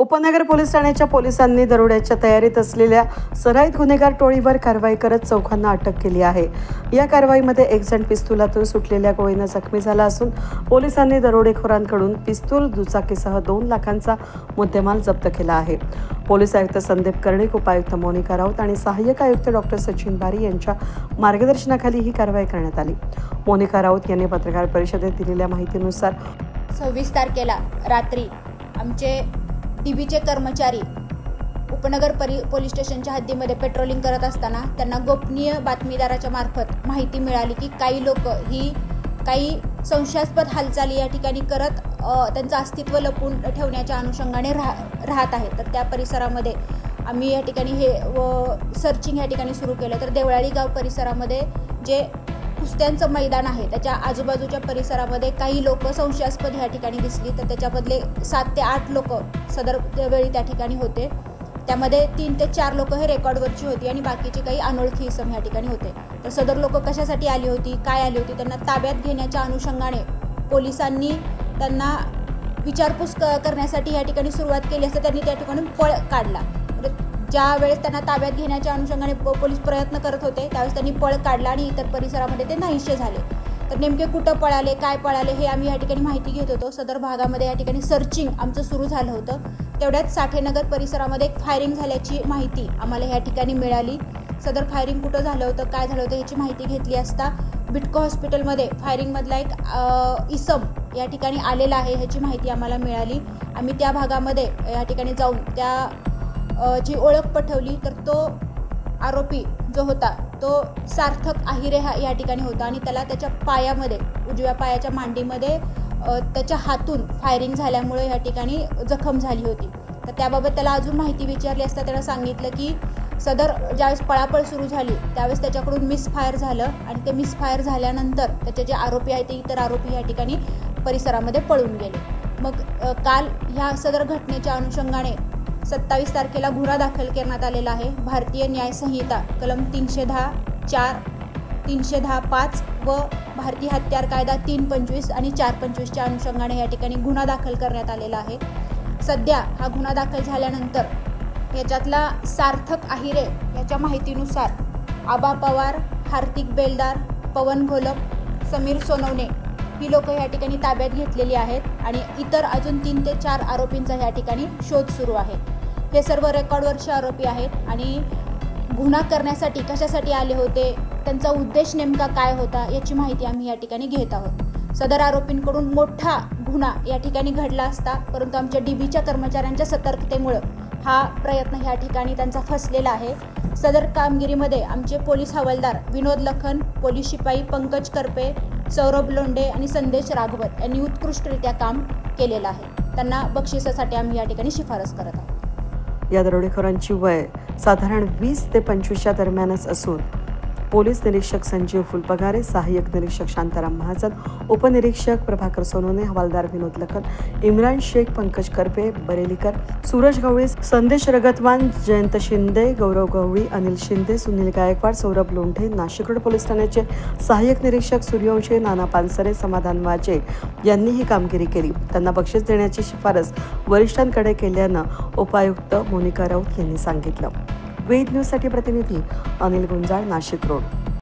उपनगर पोलीस ठाण्याच्या पोलिसांनी दरोड्याच्या तयारीत असलेल्या सराईत गुन्हेगार टोळीवर कारवाई करत चौघांना अटक केली आहे। या कारवाईमध्ये एक जण पिस्तुलातून सुटलेल्या गोळीने जखमी झाला असून पोलिसांनी दरोडेखोरांकडून पिस्तूल, दुचाकीसह 2 लाखांचा मुद्देमाल जप्त केला आहे। पोलीस आयुक्त संदीप कर्णिक, उपायुक्त मोनिका राऊत आणि सहाय्यक आयुक्त डॉक्टर सचिन बारी यांच्या मार्गदर्शनाखाली ही कारवाई करण्यात आली। मोनिका राऊत यांनी पत्रकार परिषदेत दिलेल्या माहितीनुसार 26 तारखेला रात्री आमचे टीव्हीचे कर्मचारी उपनगर पोलीस स्टेशनच्या हद्दीमध्ये पेट्रोलिंग करत असताना त्यांना गोपनीय बातमीदाराच्या मार्फत माहिती मिळाली की काही लोक ही काही संशयास्पद हालचाली या ठिकाणी करत त्यांचं अस्तित्व लपवून ठेवण्याच्या अनुषंगाने राहत आहेत। तर त्या परिसरामध्ये आम्ही या ठिकाणी हे सर्चिंग या ठिकाणी सुरू केलं। तर देवळाली गाव परिसरामध्ये जे कुस्त्यांचं मैदान आहे त्याच्या आजूबाजूच्या परिसरामध्ये काही लोक संशयास्पद या ठिकाणी दिसली। तर त्याच्याबदले 7 ते 8 लोक सदर वेळी त्या ठिकाणी होते। त्यामध्ये 3 ते 4 लोक हे रेकॉर्डवरची होती आणि बाकीचे काही अनोळखी इसम या ठिकाणी होते। तर सदर लोक कशासाठी आली होती, काय आली होती, त्यांना ताब्यात घेण्याच्या अनुषंगाने पोलिसांनी त्यांना विचारपूस करण्यासाठी या ठिकाणी सुरुवात केली असता त्यांनी त्या ठिकाणी पळ काढला। ज्या वेळेस त्यांना ताब्यात घेण्याच्या अनुषंगाने पोलीस प्रयत्न करत होते त्यावेळेस त्यांनी पळ काढला आणि इतर परिसरामध्ये ते नाहीसे झाले। तर नेमके कुठं पळाले, काय पळाले हे आम्ही या ठिकाणी माहिती घेत होतो। सदर भागामध्ये या ठिकाणी सर्चिंग आमचं सुरू झालं होतं। तेवढ्यात साठेनगर परिसरामध्ये एक फायरिंग झाल्याची माहिती आम्हाला या ठिकाणी मिळाली। सदर फायरिंग कुठं झालं होतं, काय झालं होतं याची माहिती घेतली असता बिटको हॉस्पिटलमध्ये फायरिंगमधला एक इसम या ठिकाणी आलेला आहे ह्याची माहिती आम्हाला मिळाली। आम्ही त्या भागामध्ये या ठिकाणी जाऊन त्या ची ओळख पटवली। तर तो आरोपी जो होता तो सार्थक आहिरे या ठिकाणी होता आणि त्याला त्याच्या पायामध्ये, उजव्या पायाच्या मांडीमध्ये त्याच्या हातून फायरिंग झाल्यामुळे या ठिकाणी जखम झाली होती। तर त्याबाबत त्याला अजून माहिती विचारली असता त्यानं सांगितलं की सदर ज्यावेळेस पळापळ सुरू झाली त्यावेळेस त्याच्याकडून मिसफायर झालं आणि ते मिसफायर झाल्यानंतर त्याचे जे आरोपी आहेत ते इतर आरोपी या ठिकाणी परिसरामध्ये पळून गेले। मग काल ह्या सदर घटनेच्या अनुषंगाने 27 तारखेला गुन्हा दाखल करण्यात आलेला आहे। भारतीय न्याय संहिता कलम 310(4), 310(5) व भारतीय हत्यार कायदा 325 आणि 425च्या अनुषंगाने या ठिकाणी गुन्हा दाखल करण्यात आलेला आहे। सध्या हा गुन्हा दाखल झाल्यानंतर याच्यातला सार्थक आहिरे याच्या माहितीनुसार आबा पवार, हार्दिक बेलदार, पवन घोलप, समीर सोनवणे ही लोक या ठिकाणी ताब्यात घेतलेली आहेत आणि इतर अजून 3 ते 4 आरोपींचा या ठिकाणी शोध सुरू आहे। हे सर्व रेकॉर्डवरचे आरोपी आहेत आणि गुन्हा करण्यासाठी कशासाठी आले होते, त्यांचा उद्देश नेमका काय होता याची माहिती आम्ही या ठिकाणी घेत आहोत। सदर आरोपींकडून मोठा गुन्हा या ठिकाणी घडला असता परंतु आमच्या डीबीच्या कर्मचाऱ्यांच्या सतर्कतेमुळे हा प्रयत्न या ठिकाणी त्यांचा फसलेला आहे। सदर कामगिरीमध्ये आमचे पोलीस हवालदार विनोद लखन, पोलीस शिपाई पंकज करपे, सौरभ लोंढे आणि संदेश राघवत यांनी उत्कृष्टरित्या काम केलेलं आहे। त्यांना बक्षिसासाठी आम्ही या ठिकाणी शिफारस करत आहोत। या दरोडेखोरांची वय साधारण 20 ते 25च्या दरम्यानच असून पोलीस निरीक्षक संजीव फुलपगारे, सहाय्यक निरीक्षक शांताराम महाजन, उपनिरीक्षक प्रभाकर सोनवणे, हवालदार विनोद लखन, इम्रान शेख, पंकज करपे, बरेलीकर, सूरज गवळी, संदेश रगतवान, जयंत शिंदे, गौरव गवळी, अनिल शिंदे, सुनील गायकवाड, सौरभ लोंढे, नाशिक रोड पोलीस ठाण्याचे सहाय्यक निरीक्षक सूर्यवंशी, नाना पानसरे, समाधान वाजे यांनी ही कामगिरी केली। त्यांना बक्षीस देण्याची शिफारस वरिष्ठांकडे केल्यानं उपायुक्त मोनिका राऊत यांनी सांगितलं। वेद न्यूजसाठी प्रतिनिधी अनिल गुंजाळ, नाशिक रोड।